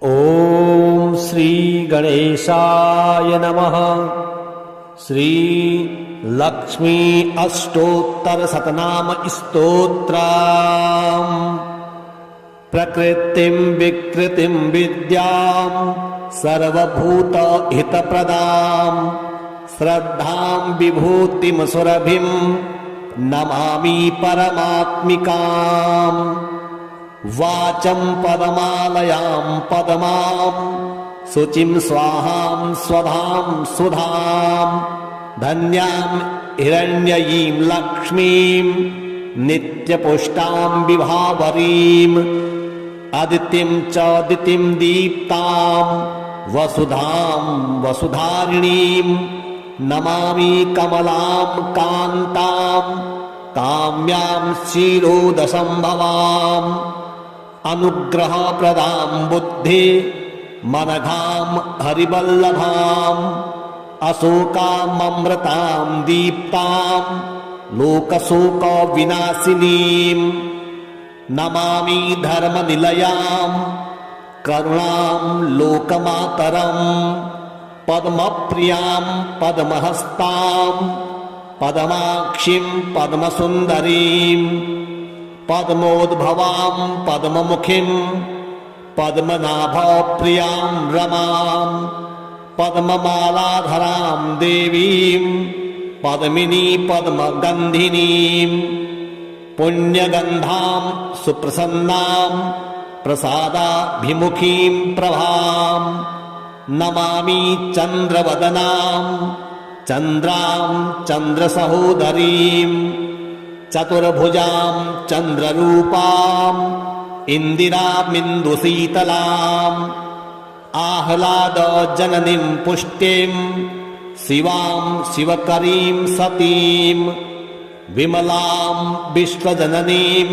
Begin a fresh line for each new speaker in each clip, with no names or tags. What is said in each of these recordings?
ॐ श्री गणेशाय नमः। श्री लक्ष्मी अष्टोत्तर शतनाम स्तोत्रम्। प्रकृतिं विकृतिं विद्यां सर्वभूत हितप्रदां श्रद्धां विभूतिं सुरभिं नमामि परमात्मिकाम्। वाचं पदमालयां पदमां शुचिं स्वाहां स्वधां सुधां धन्यां हिरण्ययीं लक्ष्मीं नित्यपुष्टां विभावरीं अदितिं च दितिं दीप्तां वसुधां वसुधारिणीं नमामि कमलां कान्तां काम्यां क्षीरोदसंभवाम् अनुग्रहप्रदां बुद्धि मनघां हरिवल्लभाम् अशोकाममृतां दीप्तां लोकशोकविनाशिनीं नमामि धर्मनिलयां करुणां लोकमातरं पद्मप्रियां पद्महस्तां पद्माक्षीं पद्मसुन्दरीं पद्मोद्भवां पद्ममुखीं पद्मनाभप्रियां रमां पद्ममालाधरां देवीं पद्मिनी पद्मगन्धिनीं पुण्यगन्धां सुप्रसन्नां प्रसादाभिमुखीं प्रभां नमामि चन्द्रवदनां चन्द्रां चन्द्रसहोदरीं चतुर्भुजां चन्द्ररूपां इन्दिरामिन्दुशीतलाम् आह्लादजननीं पुष्टिं शिवां शिवकरीं सतीं विमलां विश्वजननीं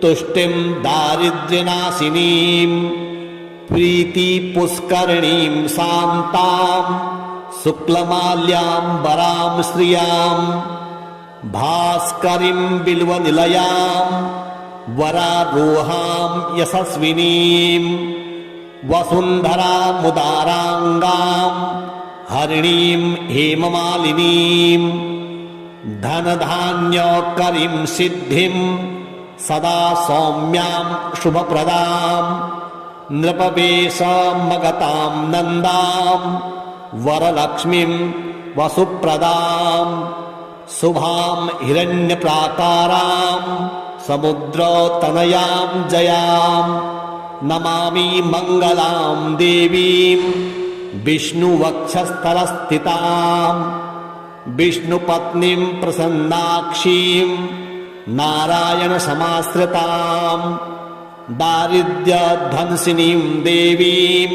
तुष्टिं दारिद्र्यनाशिनीं प्रीतिपुष्करिणीं शान्तां शुक्लमाल्याम्बरां श्रियां भास्करीं बिल्वनिलयां वरारोहां यशस्विनीं वसुन्धरामुदाराङ्गां हरिणीं हेममालिनीं धनधान्यकरीं सिद्धिं सदा सौम्यां शुभप्रदां नृपवेशमगतां नन्दां वरलक्ष्मीं वसुप्रदां शुभां हिरण्यप्राकारां समुद्रतनयां जयां नमामि मङ्गलां देवीं विष्णुवक्षस्थलस्थितां विष्णुपत्नीं प्रसन्नाक्षीं नारायणसमाश्रितां दारिद्र्यध्वंसिनीं देवीं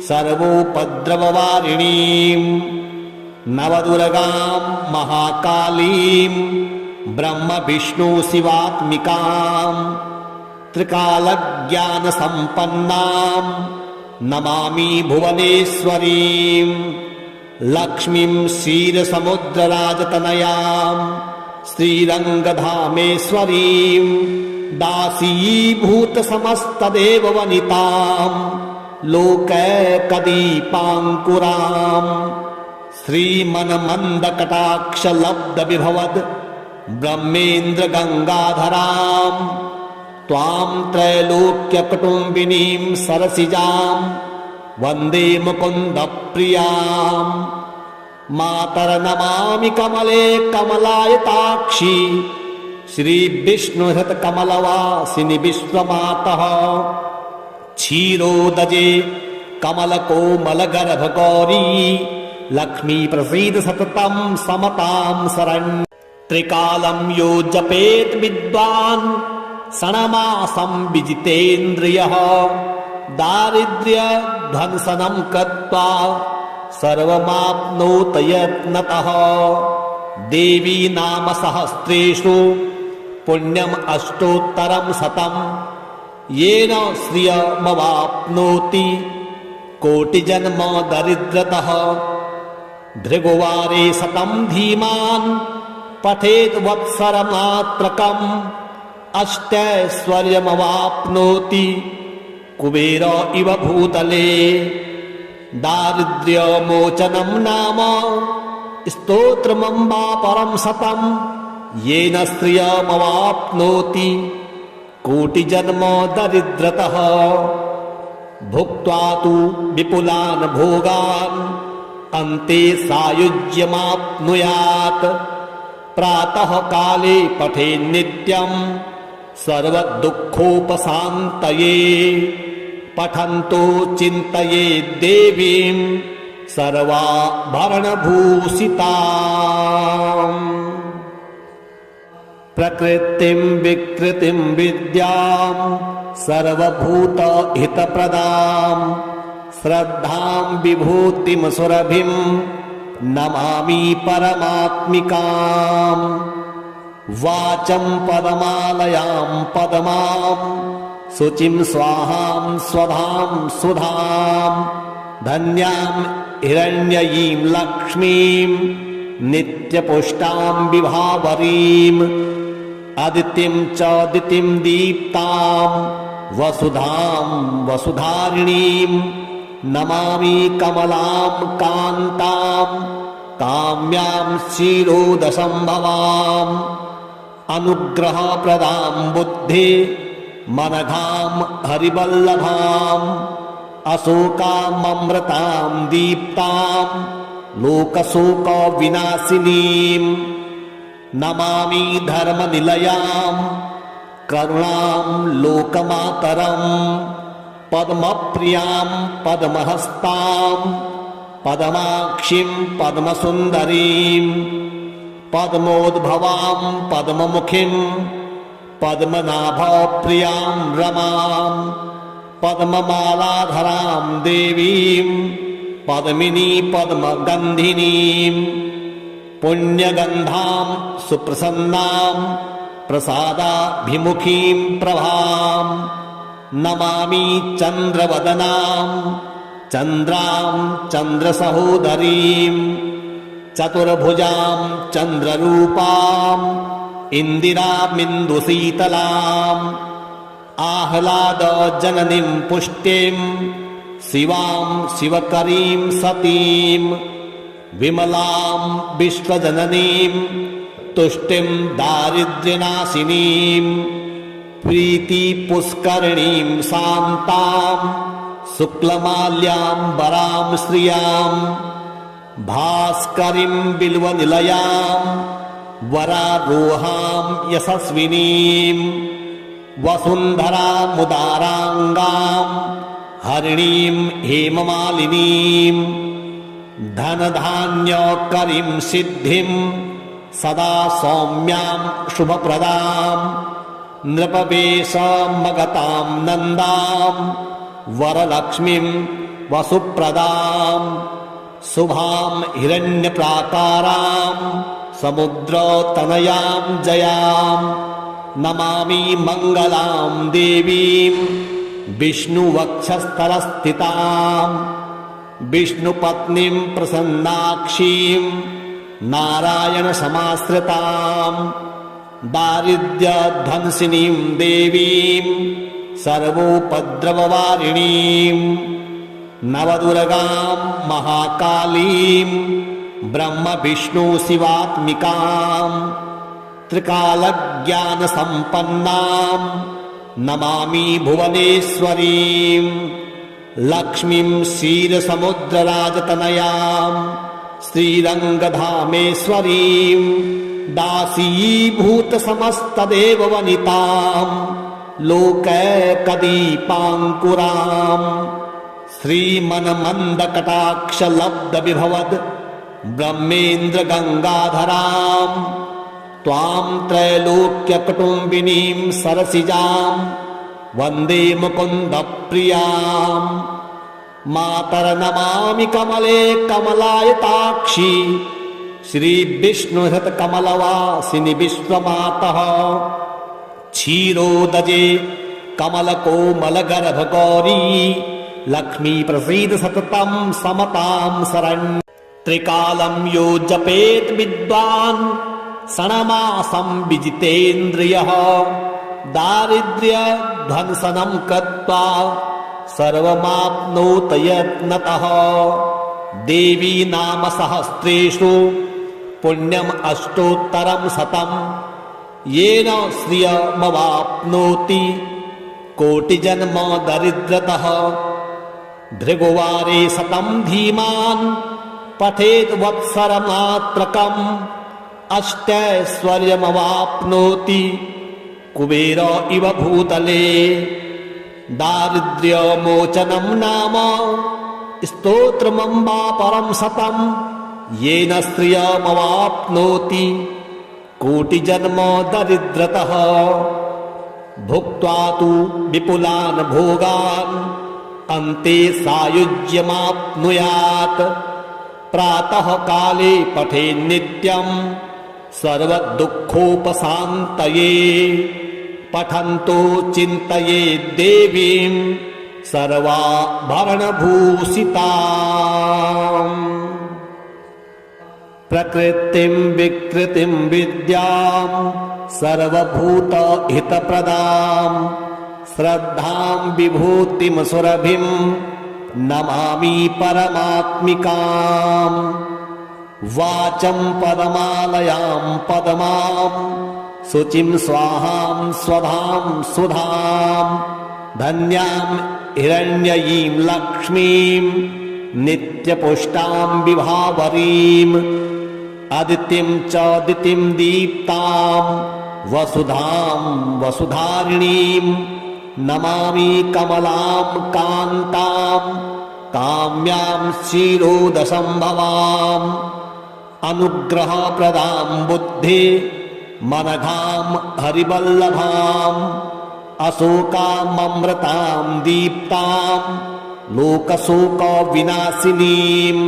सर्वोपद्रववारिणीं नवदुर्गां महाकालीं ब्रह्मविष्णुशिवात्मिकां त्रिकालज्ञानसम्पन्नां नमामि भुवनेश्वरीं लक्ष्मीं क्षीरसमुद्रराजतनयां श्रीरङ्गधामेश्वरीं दासीभूतसमस्तदेववनितां लोकैकदीपाङ्कुरां श्रीमन्मन्दकटाक्षलब्धविभवद् ब्रह्मेन्द्रगङ्गाधरां त्वां त्रैलोक्यकुटुम्बिनीं सरसिजां वन्दे मुकुन्दप्रियां मातर्नमामि कमले कमलायताक्षी श्रीविष्णुहृतकमलवासिनि विश्वमातः क्षीरोदजे कमलकोमलगर्भगौरी लक्ष्मी प्रसीद सततं समतां शरण्य त्रिकालं यो जपेत् विद्वान् षण्मासं विजितेन्द्रियः दारिद्र्यध्वंसनं कृत्वा सर्वमाप्नोत यत्नतः देवी नाम सहस्रेषु पुण्यम् अष्टोत्तरं शतं येन श्रियमवाप्नोति कोटिजन्म दरिद्रतः भृगुवारे शतं धीमान् पठेत् वत्सरमात्रकम् अष्टैश्वर्यमवाप्नोति कुबेर इव भूतले। दारिद्र्यमोचनं नाम स्तोत्रमम्बा परं शतं, येन श्रियमवाप्नोति कोटिजन्म दरिद्रतः। भुक्त्वा तु विपुलान् भोगान् अन्ते सायुज्यमाप्नुयात्। प्रातः काले पठेन् नित्यं सर्वदुःखोपशान्तये। पठन्तो चिन्तयेत् देवीं सर्वाभरणभूषिताम्। प्रकृतिं विकृतिं विद्यां सर्वभूतहितप्रदां, श्रद्धां विभूतिं सुरभिं नमामि परमात्मिकाम्। वाचं पदमालयां पद्मां, शुचिं स्वाहां स्वधां सुधां, धन्यां हिरण्ययीं लक्ष्मीं नित्यपुष्टां विभावरीम्। अदितिं च दितिं दीप्तां वसुधां वसुधारिणीं नमामि कमलां कान्तां काम्यां क्षीरोदसम्भवाम्। अनुग्रहप्रदां बुद्धि मनघां हरिवल्लभां, अशोकाममृतां दीप्तां लोकशोकविनाशिनीं नमामि धर्मनिलयां करुणां लोकमातरम्। पद्मप्रियां पद्महस्तां पद्माक्षीं पद्मसुन्दरीं, पद्मोद्भवां पद्ममुखीं पद्मनाभप्रियां रमां, पद्ममालाधरां देवीं पद्मिनी पद्मगन्धिनीं, पुण्यगन्धां सुप्रसन्नां प्रसादाभिमुखीं प्रभां नमामि चन्द्रवदनां चन्द्रां चन्द्रसहोदरीं, चतुर्भुजां चन्द्ररूपां इन्दिरामिन्दुशीतलाम्, आह्लादजननीं पुष्टिं शिवां शिवकरीं सतीं, विमलां विश्वजननीं तुष्टिं दारिद्र्यनाशिनीं, प्रीतिपुष्करिणीं शान्तां शुक्लमाल्याम्बरां श्रियां, भास्करीं बिल्वनिलयां वरारोहां यशस्विनीं, वसुन्धरामुदाराङ्गां हरिणीं हेममालिनीं, धनधान्यकरीं सिद्धिं सदा सौम्यां शुभप्रदां, नृपवेशमगतां नन्दां वरलक्ष्मीं वसुप्रदां, शुभां हिरण्यप्राकारां समुद्रतनयां जयां नमामि मङ्गलां देवीं विष्णुवक्षस्थलस्थितां, विष्णुपत्नीं प्रसन्नाक्षीं नारायणसमाश्रितां, दारिद्र्यध्वंसिनीं देवीं सर्वोपद्रववारिणीं, नवदुर्गां महाकालीं ब्रह्मविष्णुशिवात्मिकां, त्रिकालज्ञानसम्पन्नां नमामि भुवनेश्वरीं, लक्ष्मीं क्षीरसमुद्रराजतनयां श्रीरङ्गधामेश्वरीं, दासीभूतसमस्तदेववनितां लोकैकदीपाङ्कुरां, श्रीमन्मन्दकटाक्षलब्धविभवद् ब्रह्मेन्द्रगङ्गाधरां, त्वां त्रैलोक्यकुटुम्बिनीं सरसिजां वन्दे मुकुन्दप्रियां। मातर्नमामि कमले कमलायताक्षी, श्रीविष्णुहृतकमलवासिनि विश्वमातः, क्षीरोदजे कमलकोमलगर्भगौरी, लक्ष्मी प्रसीद सततं समतां शरण्य। त्रिकालं यो जपेत् विद्वान् षण्मासं विजितेन्द्रियः, दारिद्र्यध्वंसनं कृत्वा सर्वमाप्नोत यत्नतः। देवी नाम सहस्रेषु पुण्यम् अष्टोत्तरं शतम्। येन श्रियमवाप्नोति कोटिजन्म दरिद्रतः। भृगुवारे शतं धीमान् पठेत् वत्सरमात्रकम्। अष्टैश्वर्यमवाप्नोति कुबेर इव भूतले। दारिद्र्यमोचनं नाम स्तोत्रमम्बा परं शतम्। येन श्रियमवाप्नोति कोटिजन्म दरिद्रतः। भुक्त्वा तु विपुलान् भोगान् अन्ते सायुज्यमाप्नुयात्। प्रातः काले पठेन्नित्यम् सर्वदुःखोपशान्तये। पठन्तो चिन्तयेत् देवीं सर्वाभरणभूषिताम्। प्रकृतिं विकृतिं विद्यां सर्वभूतहितप्रदां। श्रद्धां विभूतिं सुरभिं नमामि परमात्मिकाम्। वाचं पदमालयां पदमां शुचिं स्वाहां स्वधां सुधां। धन्यां हिरण्ययीं लक्ष्मीं नित्यपुष्टां विभावरीम्। अदितिं च दितिं दीप्तां वसुधां वसुधारिणीं। नमामि कमलां कान्तां काम्यां क्षीरोदसंभवाम्। अनुग्रहप्रदां बुद्धि मनघां हरिवल्लभाम्। अशोकाममृतां दीप्तां लोकशोकविनाशिनीं।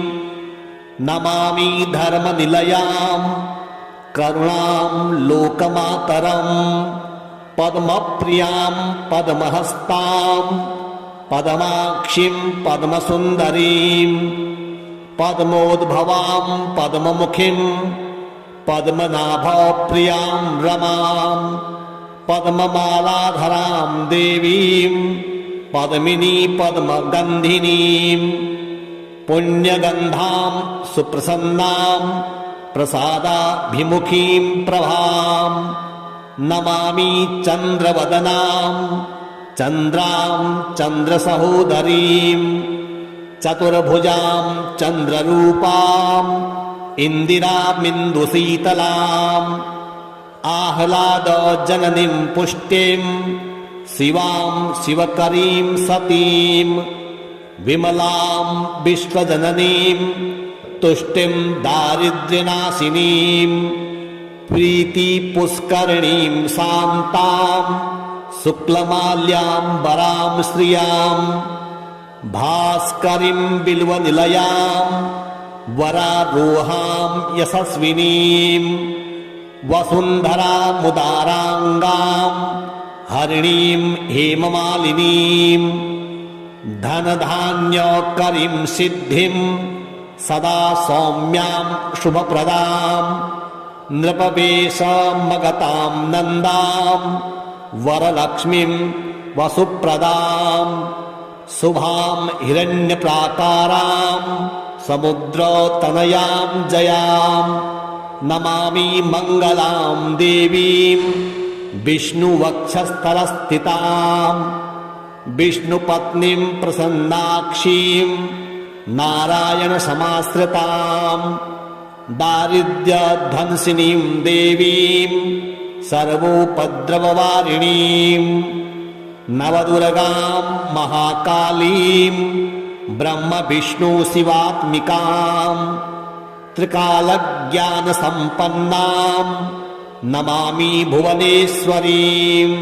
नमामि धर्मनिलयां करुणां लोकमातरम्। पद्मप्रियां पद्महस्तां पद्माक्षीं पद्मसुन्दरीं। पद्मोद्भवां पद्ममुखीं पद्मनाभप्रियां रमां। पद्ममालाधरां देवीं पद्मिनी पद्मगन्धिनीं। पुण्यगन्धां सुप्रसन्नां प्रसादाभिमुखीं प्रभां। नमामि चन्द्रवदनां चन्द्रां चन्द्रसहोदरीं। चतुर्भुजां चन्द्ररूपां इन्दिरामिन्दुशीतलाम्। आह्लादजननीं पुष्टिं शिवां शिवकरीं सतीं। विमलां विश्वजननीं तुष्टिं दारिद्र्यनाशिनीं। प्रीतिपुष्करिणीं शान्तां शुक्लमाल्याम्बरां श्रियां। भास्करीं बिल्वनिलयां वरारोहां यशस्विनीं। वसुन्धरामुदाराङ्गां हरिणीं हेममालिनीं। धनधान्यकरीं सिद्धिं सदा सौम्यां शुभप्रदां। नृपवेशमगतां नन्दां वरलक्ष्मीं वसुप्रदां। शुभां हिरण्यप्राकारां समुद्रतनयां जयां। नमामि मङ्गलां देवीं विष्णुवक्षस्थलस्थितां। विष्णुपत्नीं प्रसन्नाक्षीं नारायणसमाश्रितां। दारिद्र्यध्वंसिनीं देवीं सर्वोपद्रववारिणीं। नवदुर्गां महाकालीं ब्रह्मविष्णुशिवात्मिकां। त्रिकालज्ञानसम्पन्नां नमामि भुवनेश्वरीं।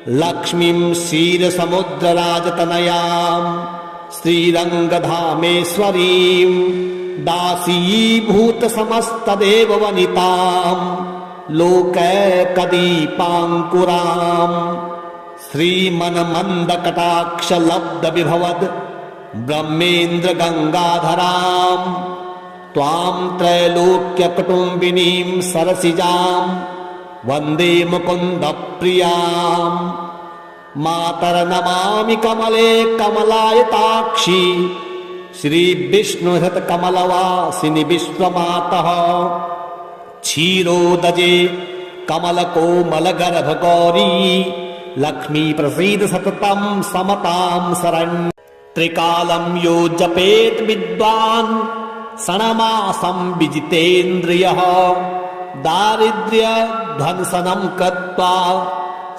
लक्ष्मीं क्षीरसमुद्रराजतनयां श्रीरङ्गधामेश्वरीं। दासीभूतसमस्तदेववनितां लोकैकदीपाङ्कुरां। श्रीमन्मन्दकटाक्षलब्धविभवद् ब्रह्मेन्द्रगङ्गाधरां। त्वां त्रैलोक्यकुटुम्बिनीं सरसिजां वन्दे मुकुन्दप्रियां। मातर्नमामि कमले कमलायताक्षी श्रीविष्णुहृतकमलवासिनि विश्वमातः क्षीरोदजे कमलकोमलगर्भगौरी लक्ष्मी प्रसीद सततं समतां शरण्य त्रिकालं यो जपेत् विद्वान् षण्मासं विजितेन्द्रियः दारिद्र्यध्वंसनं कृत्वा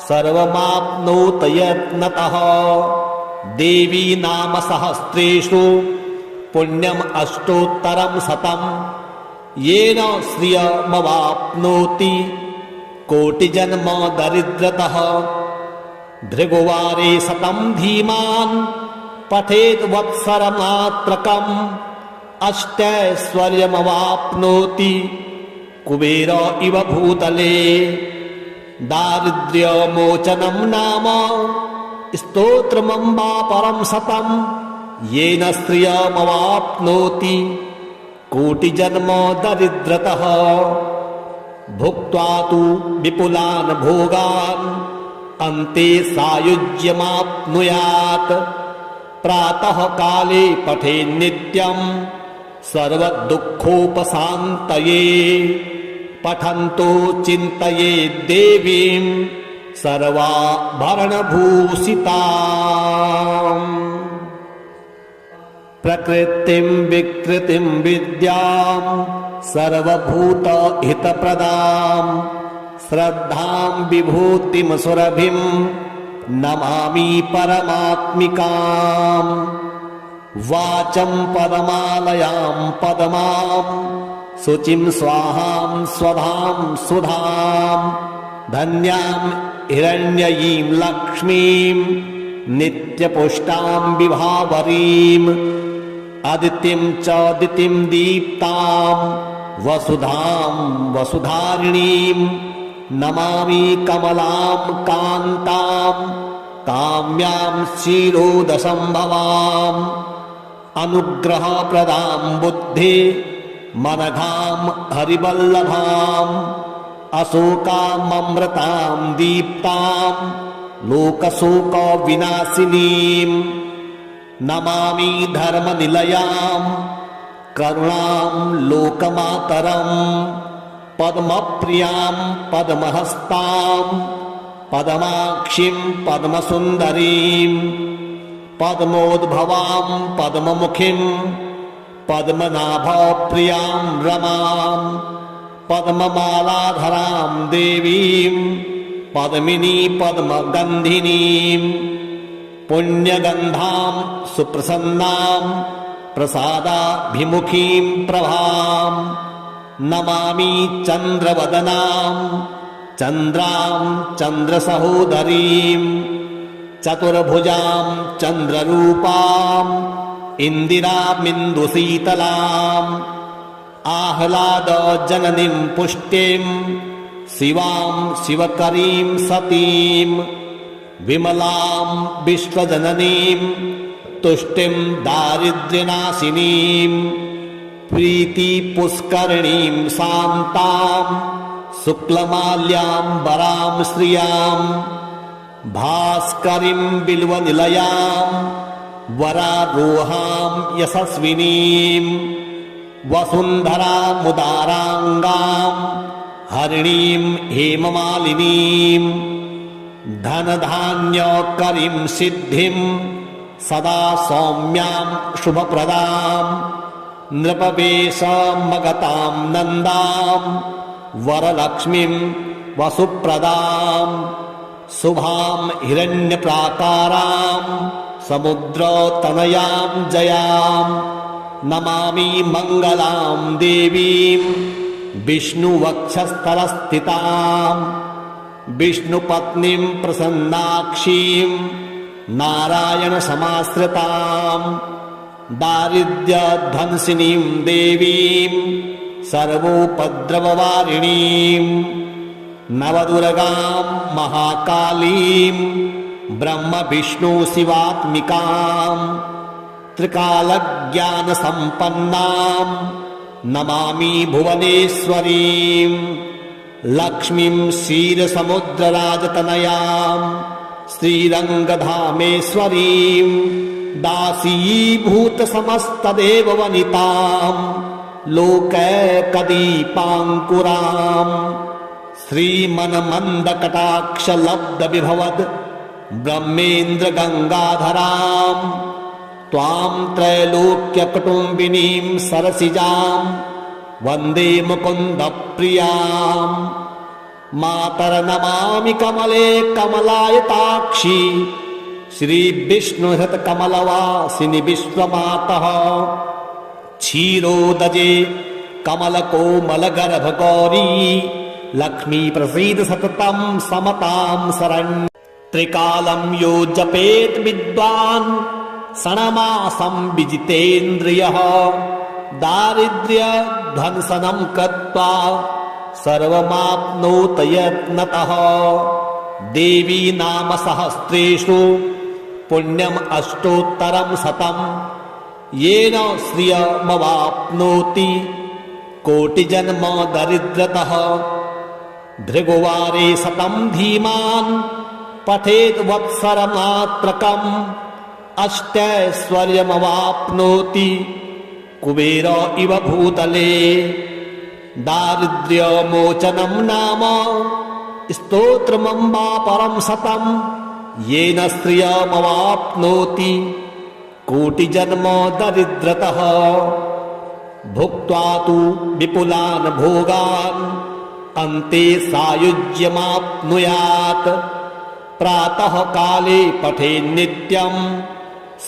सर्वमाप्नोत यत्नतः देवी नाम सहस्रेषु पुण्यम् अष्टोत्तरं शतम् येन श्रियमवाप्नोति कोटिजन्म दरिद्रतः भृगुवारे शतं धीमान् पठेत् वत्सरमात्रकम् अष्टैश्वर्यमवाप्नोति कुबेर इव भूतले दारिद्र्यमोचनं नाम स्तोत्रमम्बा परं शतं येन श्रियमवाप्नोति कोटिजन्म दरिद्रतः भुक्त्वा तु विपुलान् भोगान् अन्ते सायुज्यमाप्नुयात् प्रातः काले पठेन् नित्यं सर्वदुःखोपशान्तये पठन्तो चिन्तयेत् देवीं सर्वाभरणभूषिताम् प्रकृतिं विकृतिं विद्यां सर्वभूतहितप्रदां श्रद्धां विभूतिं सुरभिं नमामि परमात्मिकाम् वाचं पदमालयां पदमां शुचिं स्वाहां स्वधां सुधां धन्यां हिरण्ययीं लक्ष्मीं नित्यपुष्टां विभावरीम् अदितिं च दितिं दीप्तां वसुधां वसुधारिणीं नमामि कमलां कान्तां काम्यां क्षीरोदसंभवाम् अनुग्रहप्रदां बुद्धि मनघां हरिवल्लभाम् अशोकाममृतां दीप्तां लोकशोकविनाशिनीम् नमामि धर्मनिलयां करुणां लोकमातरम् पद्मप्रियां पद्महस्तां पद्माक्षीं पद्मसुन्दरीं पद्मोद्भवां पद्ममुखीं पद्मनाभप्रियां रमां पद्ममालाधरां देवीं पद्मिनी पद्मगन्धिनीं पुण्यगन्धां सुप्रसन्नां प्रसादाभिमुखीं प्रभां नमामि चन्द्रवदनां चन्द्रां चन्द्रसहोदरीं चतुर्भुजां चन्द्ररूपां इन्दिरामिन्दुशीतलाम् आह्लादजननीं पुष्टिं शिवां शिवकरीं सतीं विमलां विश्वजननीं तुष्टिं दारिद्र्यनाशिनीं प्रीतिपुष्करिणीं शान्तां शुक्लमाल्याम्बरां श्रियां भास्करीं बिल्वनिलयां वरारोहां यशस्विनीं वसुन्धरामुदाराङ्गां हरिणीं हेममालिनीं धनधान्यकरीं सिद्धिं सदा सौम्यां शुभप्रदां नृपवेशमगतां नन्दां वरलक्ष्मीं वसुप्रदां शुभां हिरण्यप्राकारां समुद्रतनयां जयां नमामि मङ्गलां देवीं विष्णुवक्षस्थलस्थितां विष्णुपत्नीं प्रसन्नाक्षीं नारायणसमाश्रितां दारिद्र्यध्वंसिनीं देवीं सर्वोपद्रववारिणीं नवदुर्गां महाकालीं ब्रह्मविष्णुशिवात्मिकां त्रिकालज्ञानसम्पन्नां नमामि भुवनेश्वरीं लक्ष्मीं क्षीरसमुद्रराजतनयां श्रीरङ्गधामेश्वरीं दासीभूत समस्तदेववनितां लोकैकदीपाङ्कुरां श्रीमन्मन्दकटाक्षलब्धविभवद् ब्रह्मेन्द्र गङ्गाधरां त्वां त्रैलोक्यकुटुम्बिनीं सरसिजां वन्दे मुकुन्दप्रियां मातर्नमामि कमले कमलायताक्षी श्रीविष्णुहृतकमलवासिनि विश्वमातः क्षीरोदजे कमलकोमलगर्भगौरी लक्ष्मी प्रसीद सततं समतां शरण्य त्रिकालं यो जपेत् विद्वान् षण्मासं विजितेन्द्रियः दारिद्र्यध्वंसनं कृत्वा सर्वमाप्नोत यत्नतः देवी नाम सहस्रेषु पुण्यम् अष्टोत्तरं शतं येन श्रियमवाप्नोति कोटिजन्म दरिद्रतः भृगुवारे शतं धीमान् पठेत् वत्सरमात्रकम् अष्टैश्वर्यमवाप्नोति कुबेर इव भूतले दारिद्र्यमोचनं नाम स्तोत्रमम्बा परं शतं येन श्रियमवाप्नोति कोटिजन्म दरिद्रतः भुक्त्वा तु विपुलान् भोगान् अन्ते सायुज्यमाप्नुयात् प्रातः काले पठेन्नित्यं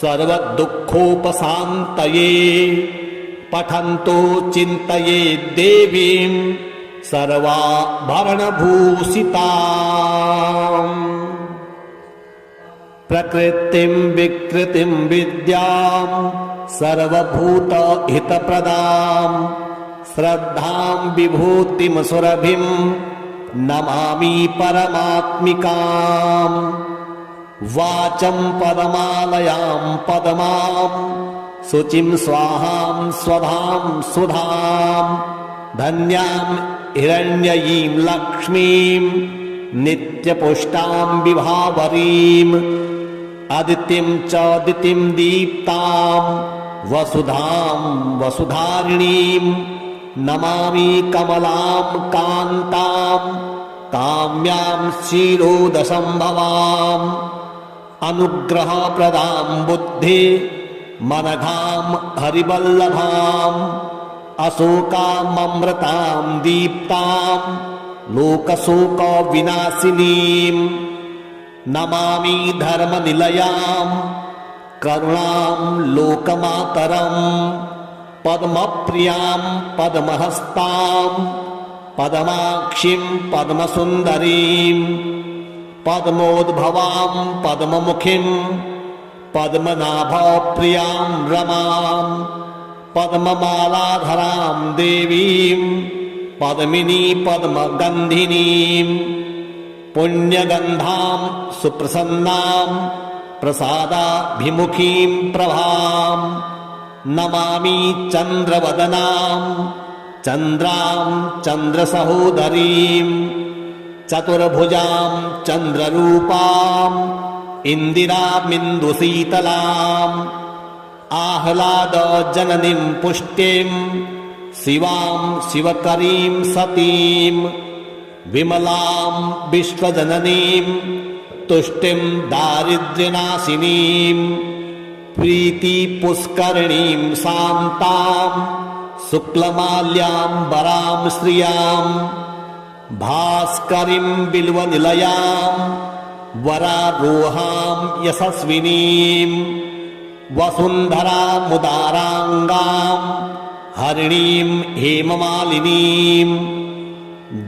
सर्वदुःखोपशान्तये पठन्तो चिन्तयेत् देवीं सर्वाभरणभूषिताम् प्रकृतिं विकृतिं विद्यां सर्वभूतहितप्रदां श्रद्धां विभूतिं सुरभिं नमामि परमात्मिकाम् वाचं पदमालयां पदमां शुचिं स्वाहां स्वधां सुधां धन्यां हिरण्ययीं लक्ष्मीं नित्यपुष्टां विभावरीं अदितिं च दितिं दीप्तां वसुधां वसुधारिणीं नमामि कमलां कान्तां काम्यां क्षीरोदसम्भवाम् अनुग्रहप्रदां बुद्धि मनघां हरिवल्लभाम् अशोकाममृतां दीप्तां लोकशोकविनाशिनीं नमामि धर्मनिलयां करुणां लोकमातरं पद्मप्रियां पद्महस्तां पद्माक्षीं पद्मसुन्दरीं पद्मोद्भवां पद्ममुखीं पद्मनाभप्रियां रमां पद्ममालाधरां देवीं पद्मिनी पद्मगन्धिनीं पुण्यगन्धां सुप्रसन्नां प्रसादाभिमुखीं प्रभां नमामि चन्द्रवदनां चन्द्रां चन्द्रसहोदरीं चतुर्भुजां चन्द्ररूपां इन्दिरामिन्दुशीतलाम् आह्लादजननीं पुष्टिं शिवां शिवकरीं सतीं विमलां विश्वजननीं तुष्टिं दारिद्र्यनाशिनीं प्रीतिपुष्करिणीं शान्तां शुक्लमाल्याम्बरां श्रियां भास्करीं बिल्वनिलयां वरारोहां यशस्विनीं वसुन्धरामुदाराङ्गां हरिणीं हेममालिनीं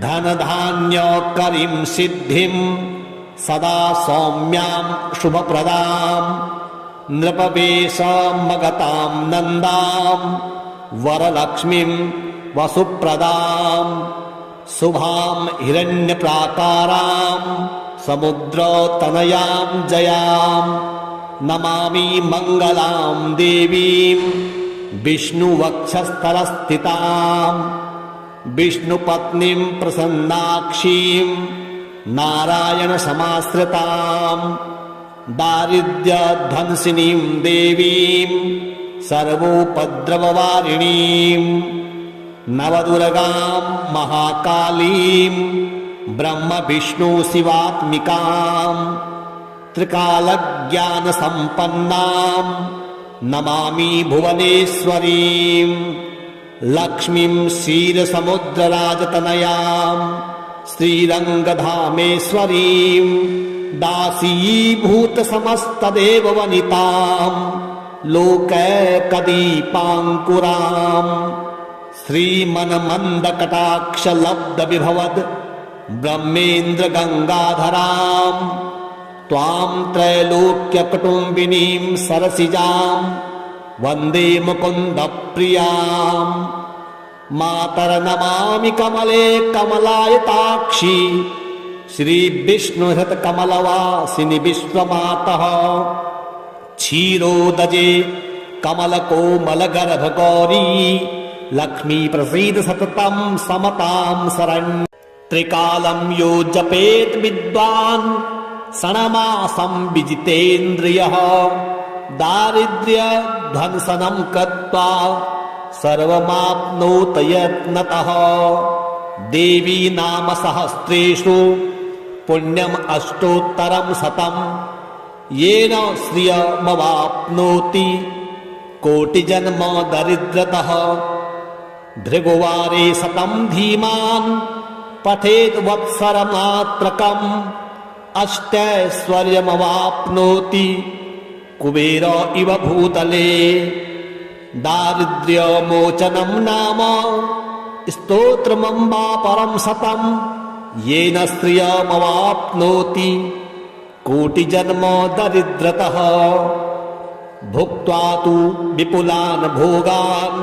धनधान्यकरीं सिद्धिं सदा सौम्यां शुभप्रदां नृपवेशमगतां नन्दां वरलक्ष्मीं वसुप्रदां शुभां हिरण्यप्राकारां समुद्रतनयां जयां नमामि मङ्गलां देवीं विष्णुवक्षस्थलस्थितां विष्णुपत्नीं प्रसन्नाक्षीं नारायणसमाश्रिताम् दारिद्र्यध्वंसिनीं देवीं सर्वोपद्रववारिणीम् नवदुर्गां महाकालीं ब्रह्मविष्णुशिवात्मिकां त्रिकालज्ञानसम्पन्नां नमामि भुवनेश्वरीं लक्ष्मीं क्षीरसमुद्रराजतनयां श्रीरङ्गधामेश्वरीं दासीभूतसमस्तदेववनितां लोकैकदीपाङ्कुराम् श्रीमन्मन्दकटाक्षलब्धविभवद् ब्रह्मेन्द्रगङ्गाधरां त्वां त्रैलोक्यकुटुम्बिनीं सरसिजां वन्दे मुकुन्दप्रियां मातर्नमामि कमले कमलायताक्षी श्रीविष्णुहृतकमलवासिनि विश्वमातः क्षीरोदजे कमलकोमलगर्भगौरी लक्ष्मी प्रसीद सततं समतां शरण्यं त्रिकालं यो जपेत् विद्वान् षण्मासं विजितेन्द्रियः दारिद्र्यध्वंसनं कृत्वा सर्वमाप्नोत यत्नतः देवी नाम सहस्रेषु पुण्यम् अष्टोत्तरं शतं येन श्रियमवाप्नोति कोटिजन्म दरिद्रतः भृगुवारे शतं धीमान् पठेत् वत्सरमात्रकम् अष्टैश्वर्यमवाप्नोति कुबेर इव भूतले दारिद्र्यमोचनं नाम स्तोत्रमम्बा परं शतं येन श्रियमवाप्नोति कोटिजन्म दरिद्रतः भुक्त्वा तु विपुलान् भोगान्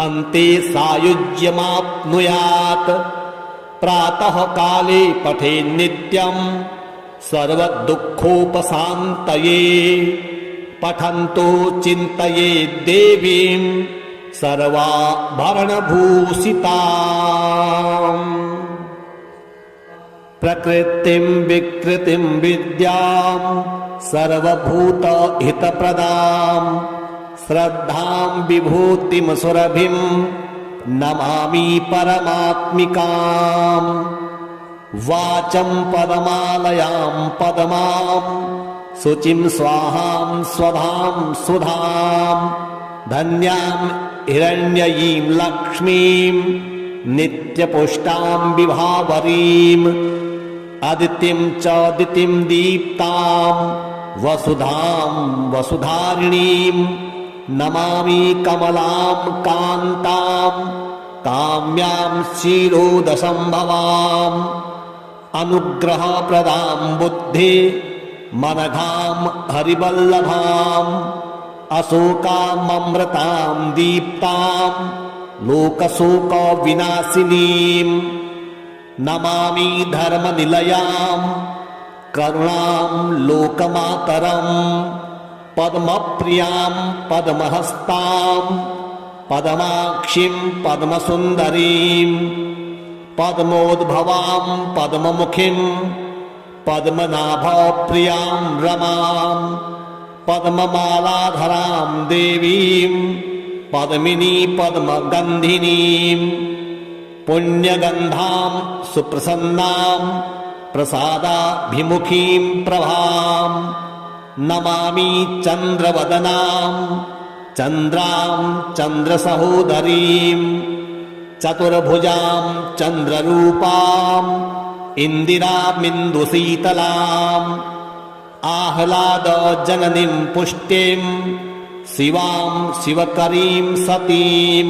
अन्ते सायुज्यमाप्नुयात् प्रातः काले पठेन् नित्यं सर्वदुःखोपशान्तये पठन्तो चिन्तयेत् देवीं सर्वाभरणभूषिताम् प्रकृतिं विकृतिं विद्यां सर्वभूतहितप्रदां श्रद्धां विभूतिं सुरभिं नमामि परमात्मिकाम् वाचं पदमालयां पदमां शुचिं स्वाहां स्वधां सुधां धन्यां हिरण्ययीं लक्ष्मीं नित्यपुष्टां विभावरीम् अदितिं च दितिं दीप्तां वसुधां वसुधारिणीं नमामि कमलां कान्तां काम्यां क्षीरोदसम्भवाम् अनुग्रहप्रदां बुद्धि मनघां हरिवल्लभाम् अशोकाममृतां दीप्तां लोकशोकविनाशिनीं नमामि धर्मनिलयां करुणां लोकमातरम् पद्मप्रियां पद्महस्तां पद्माक्षीं पद्मसुन्दरीं पद्मोद्भवां पद्ममुखीं पद्मनाभप्रियां रमां पद्ममालाधरां देवीं पद्मिनी पद्मगन्धिनीं पुण्यगन्धां सुप्रसन्नां प्रसादाभिमुखीं प्रभां नमामि चन्द्रवदनां चन्द्रां चन्द्रसहोदरीं चतुर्भुजां चन्द्ररूपां इन्दिरामिन्दुशीतलाम् आह्लादजननीं पुष्टिं शिवां शिवकरीं सतीं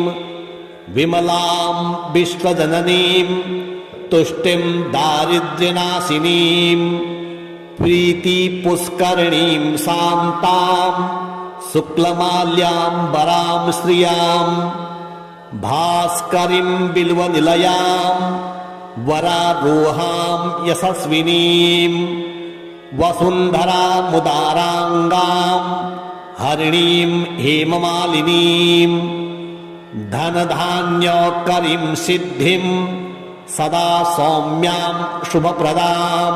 विमलां विश्वजननीं तुष्टिं दारिद्र्यनाशिनीं प्रीतिपुष्करिणीं शान्तां शुक्लमाल्याम्बरां श्रियां भास्करीं बिल्वनिलयां वरारोहां यशस्विनीं वसुन्धरामुदाराङ्गां हरिणीं हेममालिनीं धनधान्यकरीं सिद्धिं सदा सौम्यां शुभप्रदां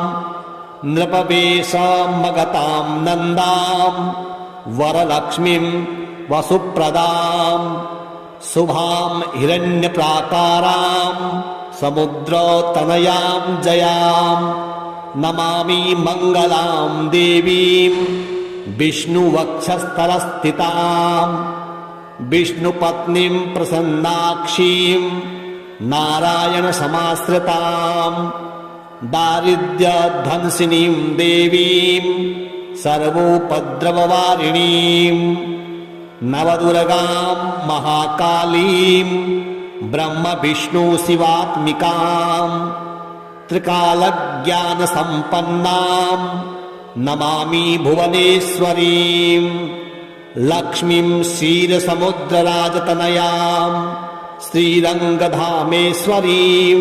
नृपवेशमगतां नन्दां वरलक्ष्मीं वसुप्रदां शुभां हिरण्यप्राकारां समुद्रतनयां जयां नमामि मङ्गलां देवीं विष्णुवक्षस्थलस्थितां विष्णुपत्नीं प्रसन्नाक्षीं नारायणसमाश्रितां दारिद्र्यध्वंसिनीं देवीं सर्वोपद्रववारिणीं नवदुर्गां महाकालीं ब्रह्मविष्णुशिवात्मिकां त्रिकालज्ञानसम्पन्नां नमामि भुवनेश्वरीं लक्ष्मीं क्षीरसमुद्रराजतनयां श्रीरङ्गधामेश्वरीं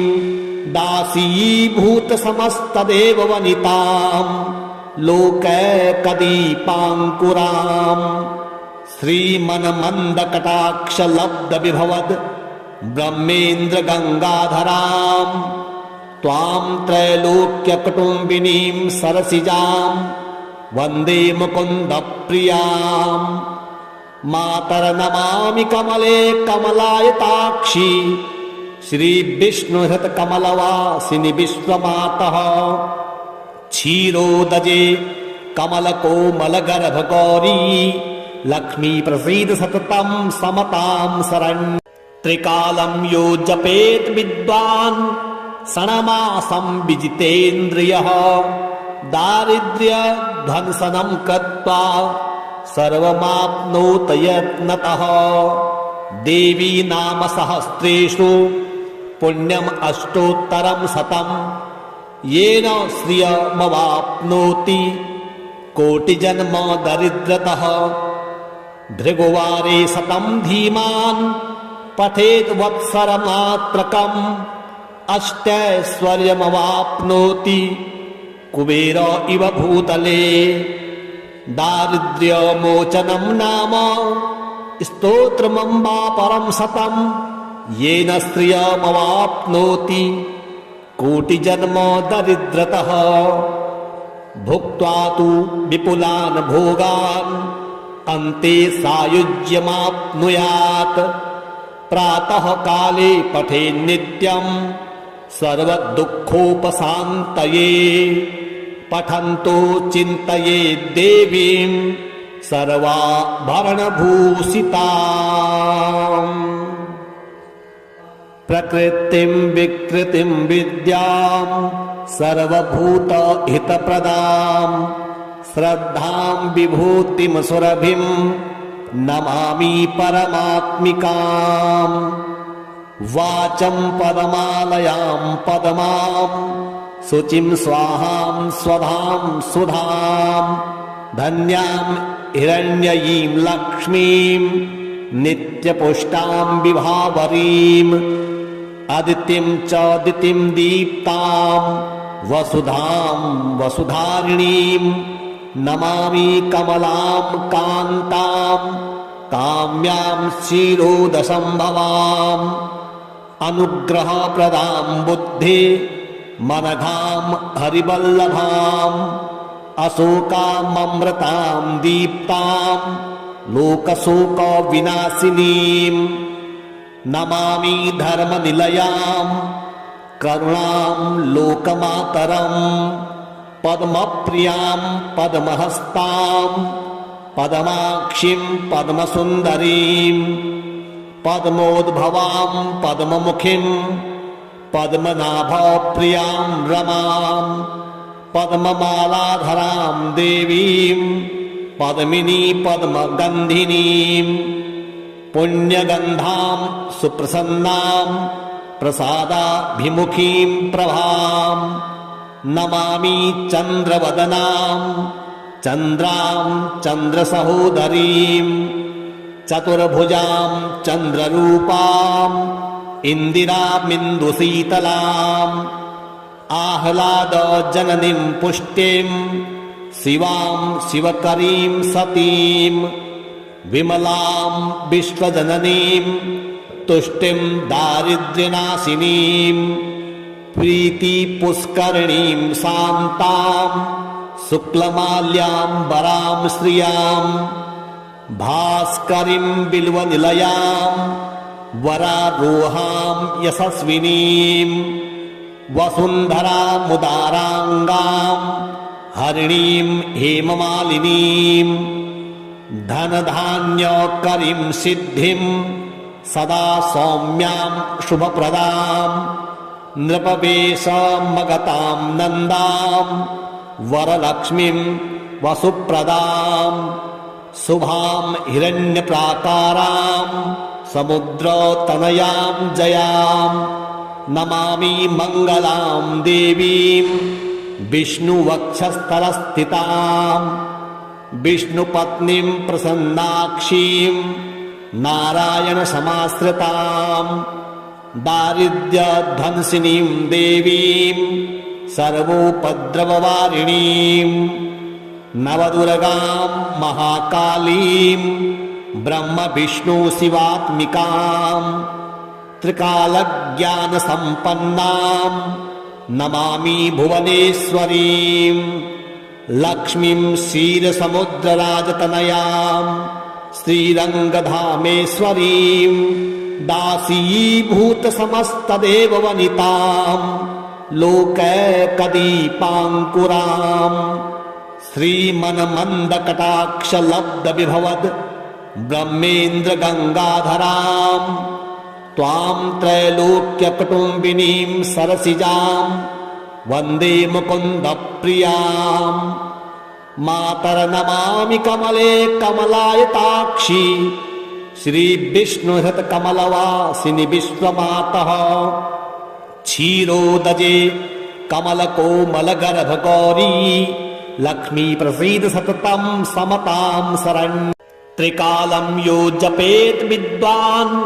दासीभूतसमस्तदेववनितां लोकैकदीपाङ्कुरां श्रीमन्मन्दकटाक्षलब्धविभवद् ब्रह्मेन्द्रगङ्गाधरां त्वां त्रैलोक्यकुटुम्बिनीं सरसिजां वन्दे मुकुन्दप्रियां मातर्नमामि कमले कमलायताक्षी श्रीविष्णुहृतकमलवासिनि विश्वमातः क्षीरोदजे कमलकोमलगर्भगौरी लक्ष्मी प्रसीद सततं समतां शरण्य त्रिकालं यो जपेत् विद्वान् षण्मासं विजितेन्द्रियः दारिद्र्यध्वंसनं कृत्वा सर्वमाप्नोत यत्नतः देवी नाम सहस्रेषु पुण्यम् अष्टोत्तरं शतं येन श्रियमवाप्नोति कोटिजन्म दरिद्रतः भृगुवारे शतं धीमान् पठेत् वत्सरमात्रकम् अष्टैश्वर्यमवाप्नोति कुबेर इव भूतले दारिद्र्यमोचनं नाम स्तोत्रमम्बा परं शतं येन श्रियमवाप्नोति कोटिजन्म दरिद्रतः भुक्त्वा तु विपुलान् भोगान् अन्ते सायुज्यमाप्नुयात् प्रातः काले पठेन्नित्यं सर्वदुःखोपशान्तये पठन्तो चिन्तयेत् देवीं सर्वाभरणभूषिताम् प्रकृतिं विकृतिं विद्यां सर्वभूतहितप्रदां श्रद्धां विभूतिं सुरभिं नमामि परमात्मिकाम् वाचं पदमालयां पदमां शुचिं स्वाहां स्वधां सुधां धन्यां हिरण्ययीं लक्ष्मीं नित्यपुष्टां विभावरीं अदितिं च दितिं दीप्तां वसुधां वसुधारिणीं नमामि कमलां कान्तां काम्यां क्षीरोदसम्भवाम् अनुग्रहप्रदां बुद्धि मनघां हरिवल्लभाम् अशोकाममृतां दीप्तां लोकशोकविनाशिनीं नमामि धर्मनिलयां करुणां लोकमातरं पद्मप्रियां पद्महस्तां पद्माक्षीं पद्मसुन्दरीं पद्मोद्भवां पद्ममुखीं पद्मनाभप्रियां रमां पद्ममालाधरां देवीं पद्मिनी पद्मगन्धिनीं पुण्यगन्धां सुप्रसन्नां प्रसादाभिमुखीं प्रभां नमामि चन्द्रवदनां चन्द्रां चन्द्रसहोदरीं चतुर्भुजां चन्द्ररूपां इन्दिरामिन्दुशीतलाम् आह्लादजननीं पुष्टिं शिवां शिवकरीं सतीं विमलां विश्वजननीं तुष्टिं दारिद्र्यनाशिनीं प्रीतिपुष्करिणीं शान्तां शुक्लमाल्याम्बरां श्रियां भास्करीं बिल्वनिलयां वरारोहां यशस्विनीं वसुन्धरामुदाराङ्गां हरिणीं हेममालिनीं धनधान्यकरीं सिद्धिं सदा सौम्यां शुभप्रदां नृपवेशमगतां नन्दां वरलक्ष्मीं वसुप्रदां शुभां हिरण्यप्राकारां समुद्रतनयां जयां नमामि मङ्गलां देवीं विष्णुवक्षस्थलस्थितां विष्णुपत्नीं प्रसन्नाक्षीं नारायणसमाश्रितां दारिद्र्यध्वंसिनीं देवीं सर्वोपद्रववारिणीं नवदुर्गां महाकालीं ब्रह्मविष्णुशिवात्मिकां त्रिकालज्ञानसम्पन्नां नमामि भुवनेश्वरीं लक्ष्मीं क्षीरसमुद्रराजतनयां श्रीरङ्गधामेश्वरीं दासीभूतसमस्तदेववनितां लोकैकदीपाङ्कुरां श्रीमन्मन्दकटाक्षलब्धविभवद् ब्रह्मेन्द्रगङ्गाधरां त्वां त्रैलोक्यकुटुम्बिनीं सरसिजां वन्दे मुकुन्दप्रियां मातर्नमामि कमले कमलायताक्षी श्रीविष्णुहृतकमलवासिनि विश्वमातः क्षीरोदजे कमलकोमलगर्भगौरी लक्ष्मी प्रसीद सततं समतां शरण्यं त्रिकालं यो जपेत् विद्वान्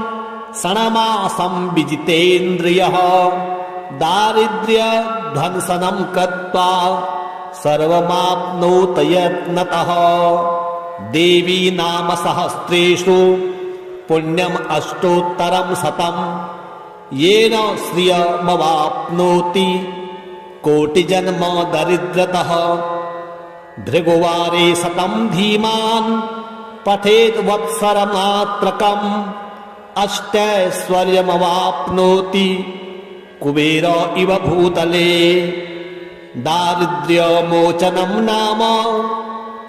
षण्मासं विजितेन्द्रियः दारिद्र्यध्वंसनं कृत्वा सर्वमाप्नोत यत्नतः देवी नाम सहस्रेषु पुण्यम् अष्टोत्तरं शतं येन श्रियमवाप्नोति कोटिजन्म दरिद्रतः भृगुवारे शतं धीमान् पठेत् वत्सरमात्रकम् अष्टैश्वर्यमवाप्नोति कुबेर इव भूतले दारिद्र्यमोचनं नाम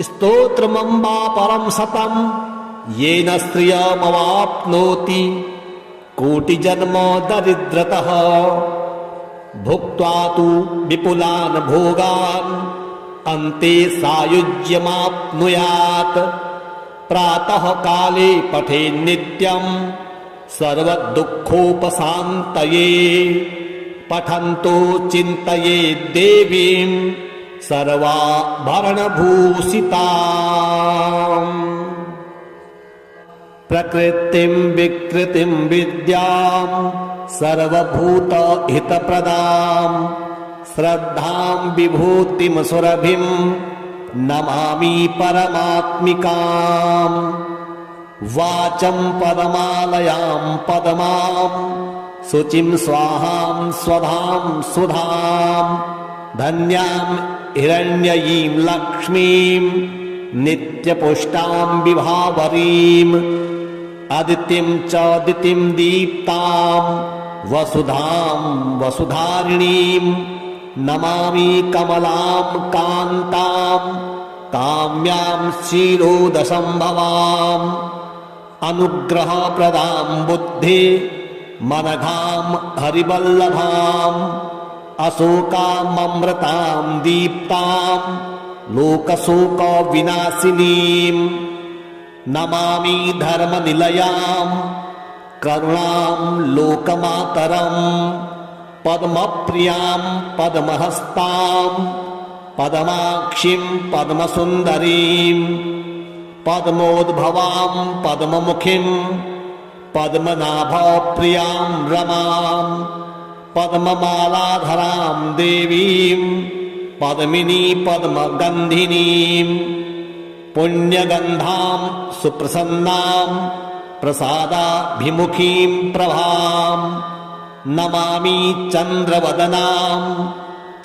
स्तोत्रमम्बा परं शतं येन श्रियमवाप्नोति कोटिजन्म दरिद्रतः भुक्त्वा तु विपुलान् भोगान् अन्ते सायुज्यमाप्नुयात् प्रातः काले पठेन् नित्यं सर्वदुःखोपशान्तये पठन्तो चिन्तयेत् देवीं सर्वाभरणभूषिताम् प्रकृतिं विकृतिं विद्यां सर्वभूतहितप्रदां श्रद्धां विभूतिं सुरभिं नमामि परमात्मिकां वाचं पदमालयां पद्मां शुचिं स्वाहां स्वधां सुधां धन्यां हिरण्ययीं लक्ष्मीं नित्यपुष्टां विभावरीं अदितिं च दितिं दीप्तां वसुधां वसुधारिणीं नमामि कमलां कान्तां काम्यां क्षीरोदसम्भवाम् अनुग्रहप्रदां बुद्धि मनघां हरिवल्लभाम् अशोकाममृतां दीप्तां लोकशोकविनाशिनीं नमामि धर्मनिलयां करुणां लोकमातरं पद्मप्रियां पद्महस्तां पद्माक्षीं पद्मसुन्दरीं पद्मोद्भवां पद्ममुखीं पद्मनाभप्रियां रमां पद्ममालाधरां देवीं पद्मिनी पद्मगन्धिनीं पुण्यगन्धां सुप्रसन्नां प्रसादाभिमुखीं प्रभां नमामि चन्द्रवदनां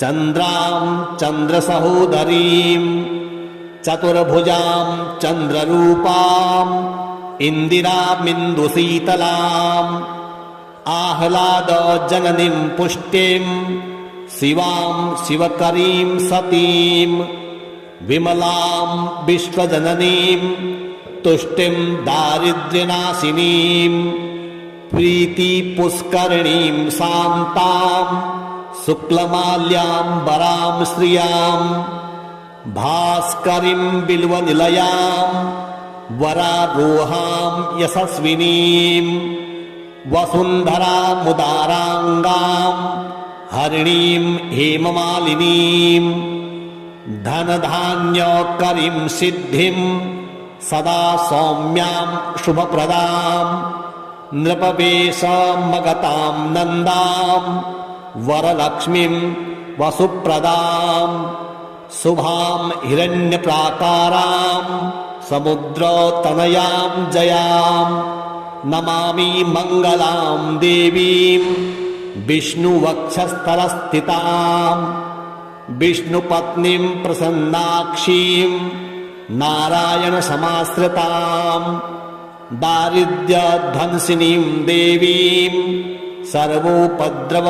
चन्द्रां चन्द्रसहोदरीं चतुर्भुजां चन्द्ररूपां इन्दिरामिन्दुशीतलाम् आह्लादजननीं पुष्टिं शिवां शिवकरीं सतीं विमलां विश्वजननीं तुष्टिं दारिद्र्यनाशिनीं प्रीतिपुष्करिणीं शान्तां शुक्लमाल्याम्बरां श्रियां भास्करीं बिल्वनिलयां वरारोहां यशस्विनीं वसुन्धरामुदाराङ्गां हरिणीं हेममालिनीं धनधान्यकरीं सिद्धिं सदा सौम्यां शुभप्रदां नृपवेशमगतां नन्दां वरलक्ष्मीं वसुप्रदां शुभां हिरण्यप्राकारां समुद्रतनयां जयां नमामि मङ्गलां देवीं विष्णुवक्षस्थलस्थितां विष्णुपत्नीं प्रसन्नाक्षीं नारायणसमाश्रितां दारिद्र्यध्वंसिनीं देवीं सर्वोपद्रववारिणीं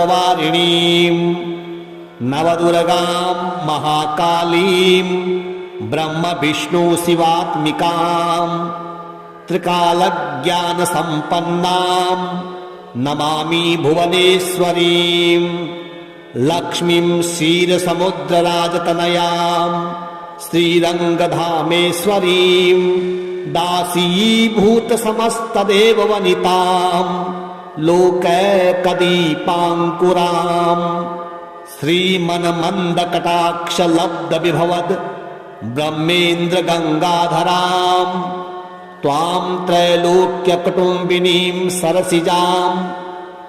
नवदुर्गां महाकालीं ब्रह्मविष्णुशिवात्मिकां त्रिकालज्ञानसम्पन्नां नमामि भुवनेश्वरीं लक्ष्मीं क्षीरसमुद्रराजतनयां श्रीरङ्गधामेश्वरीं दासीभूतसमस्तदेववनितां लोकैकदीपाङ्कुरां श्रीमन्मन्दकटाक्षलब्धविभवद् ब्रह्मेन्द्रगङ्गाधरां त्वां त्रैलोक्यकुटुम्बिनीं सरसिजां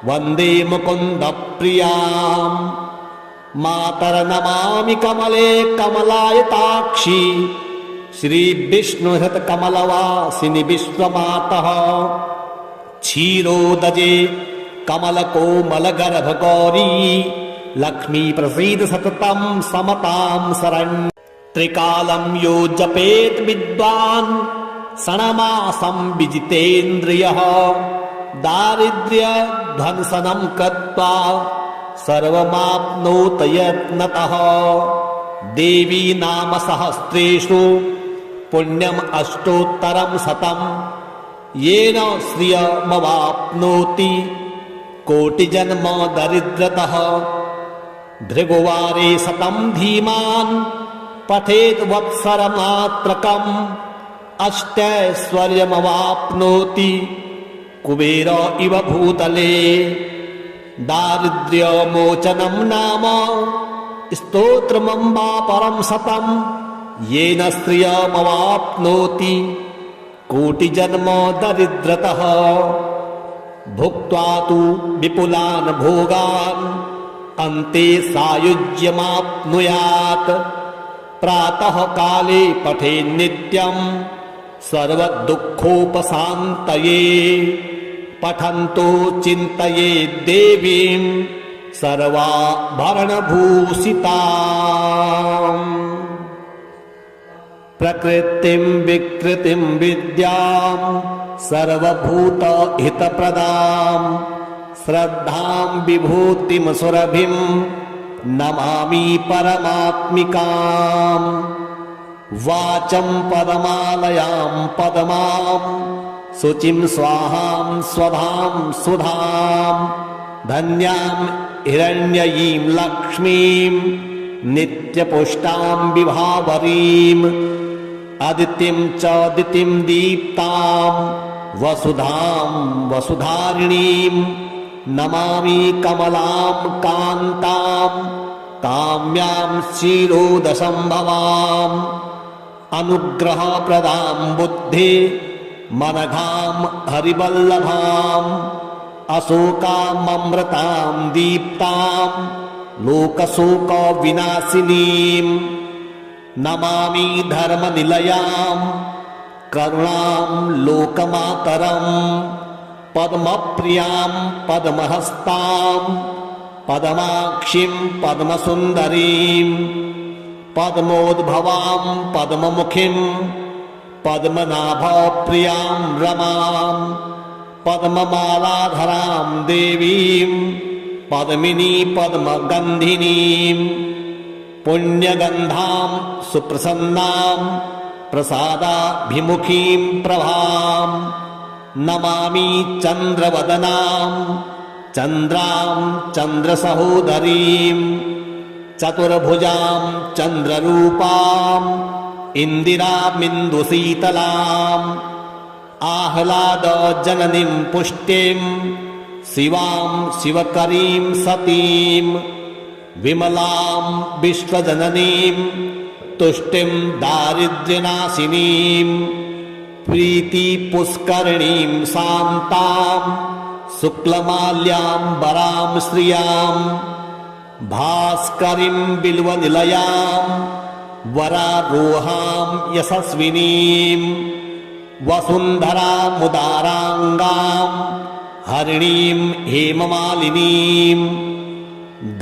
वन्दे मुकुन्दप्रियां मातर्नमामि कमले कमलायताक्षी श्रीविष्णुहृतकमलवासिनि विश्वमातः क्षीरोदजे कमलकोमलगर्भगौरी लक्ष्मी प्रसीद सततं समतां शरण्य त्रिकालं यो जपेत् विद्वान् षण्मासं विजितेन्द्रियः दारिद्र्यध्वंसनं कृत्वा सर्वमाप्नोत यत्नतः देवी नाम सहस्रेषु पुण्यम् अष्टोत्तरं शतं येन श्रियमवाप्नोति कोटिजन्म दरिद्रतः भृगुवारे शतं धीमान् पठेत् वत्सरमात्रकम् अष्टैश्वर्यमवाप्नोति कुबेर इव भूतले दारिद्र्यमोचनं नाम स्तोत्रमम्बा परं शतं येन श्रियमवाप्नोति कोटिजन्म दरिद्रतः भुक्त्वा तु विपुलान् भोगान् अन्ते सायुज्यमाप्नुयात् प्रातः काले पठेन्नित्यं सर्वदुःखोपशान्तये पठन्तो चिन्तयेत् देवीं सर्वाभरणभूषिताम् प्रकृतिं विकृतिं विद्यां सर्वभूतहितप्रदां श्रद्धां विभूतिं सुरभिं नमामि परमात्मिकाम् वाचं पदमालयां पदमां शुचिं स्वाहां स्वधां सुधां धन्यां हिरण्ययीं लक्ष्मीं नित्यपुष्टां विभावरीं अदितिं च दितिं दीप्तां वसुधां वसुधारिणीं नमामि कमलां कान्तां काम्यां क्षीरोदसम्भवाम् अनुग्रहप्रदां बुद्धि मनघां हरिवल्लभाम् अशोकाममृतां दीप्तां लोकशोकविनाशिनीं नमामि धर्मनिलयां करुणां लोकमातरम् पद्मप्रियां पद्महस्तां पद्माक्षीं पद्मसुन्दरीं पद्मोद्भवां पद्ममुखीं पद्मनाभप्रियां रमां पद्ममालाधरां देवीं पद्मिनी पद्मगन्धिनीं पुण्यगन्धां सुप्रसन्नां प्रसादाभिमुखीं प्रभां नमामि चन्द्रवदनां चन्द्रां चन्द्रसहोदरीं चतुर्भुजां चन्द्ररूपां इन्दिरामिन्दुशीतलाम् आह्लादजननीं पुष्टिं शिवां शिवकरीं सतीं विमलां विश्वजननीं तुष्टिं दारिद्र्यनाशिनीं प्रीतिपुष्करिणीं शान्तां शुक्लमाल्याम्बरां श्रियां भास्करीं बिल्वनिलयां वरारोहां यशस्विनीं वसुन्धरामुदाराङ्गां हरिणीं हेममालिनीं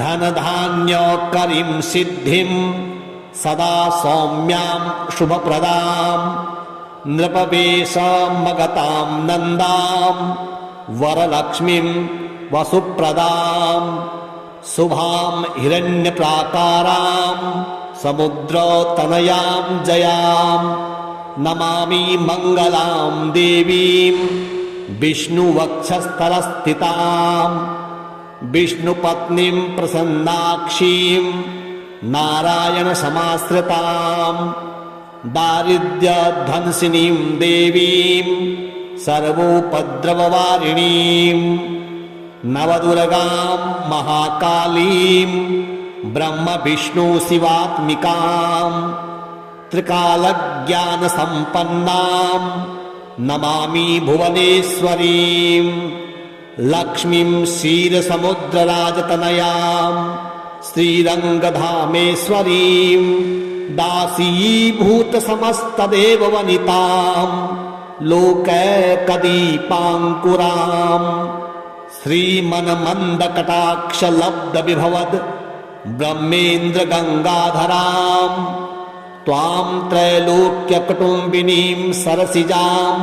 धनधान्यकरीं सिद्धिं सदा सौम्यां शुभप्रदां नृपवेशमगतां नन्दां वरलक्ष्मीं वसुप्रदां शुभां हिरण्यप्राकारां समुद्रतनयां जयां नमामि मङ्गलां देवीं विष्णुवक्षस्थलस्थितां विष्णुपत्नीं प्रसन्नाक्षीं नारायणसमाश्रितां दारिद्र्यध्वंसिनीं देवीं सर्वोपद्रववारिणीं नवदुर्गां महाकालीं ब्रह्मविष्णुशिवात्मिकां त्रिकालज्ञानसम्पन्नां नमामि भुवनेश्वरीं लक्ष्मीं क्षीरसमुद्रराजतनयां श्रीरङ्गधामेश्वरीं दासीभूतसमस्तदेववनितां लोकैकदीपाङ्कुरां श्रीमन्मन्दकटाक्षलब्धविभवद् ब्रह्मेन्द्रगङ्गाधरां त्वां त्रैलोक्यकुटुम्बिनीं सरसिजां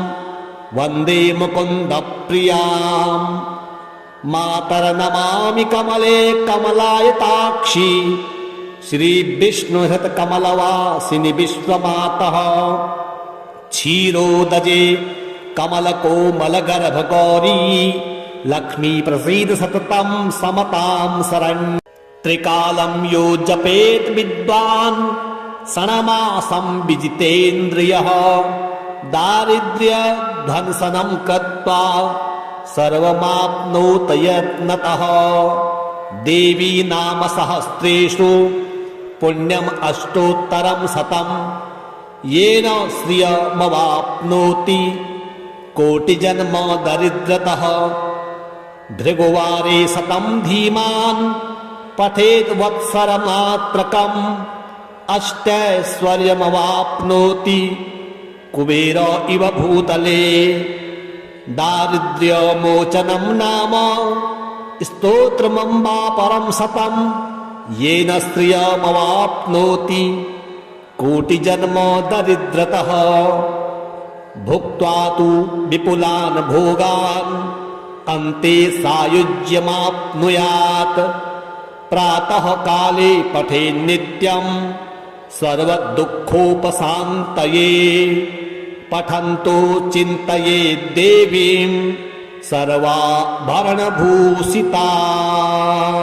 वन्दे मुकुन्दप्रियां मातर्नमामि कमले कमलायताक्षी श्रीविष्णुहृतकमलवासिनि विश्वमातः क्षीरोदजे कमलकोमलगर्भगौरी लक्ष्मी प्रसीद सततं समतां शरण्यं त्रिकालं यो जपेत् विद्वान् षण्मासं विजितेन्द्रियः दारिद्र्यध्वंसनं कृत्वा सर्वमाप्नोत यत्नतः देवी नाम सहस्रेषु पुण्यम् अष्टोत्तरं शतं येन श्रियमवाप्नोति कोटिजन्म दरिद्रतः भृगुवारे शतं धीमान् पठेत् वत्सरमात्रकम् अष्टैश्वर्यमवाप्नोति कुबेर इव भूतले दारिद्र्यमोचनं नाम स्तोत्रमम्बा परं शतं येन श्रियमवाप्नोति कोटिजन्म दरिद्रतः भुक्त्वा तु विपुलान् भोगान् अन्ते सायुज्यमाप्नुयात् प्रातः काले पठेन् नित्यं सर्वदुःखोपशान्तये पठन्तो चिन्तयेत् देवीं सर्वाभरणभूषिताम्।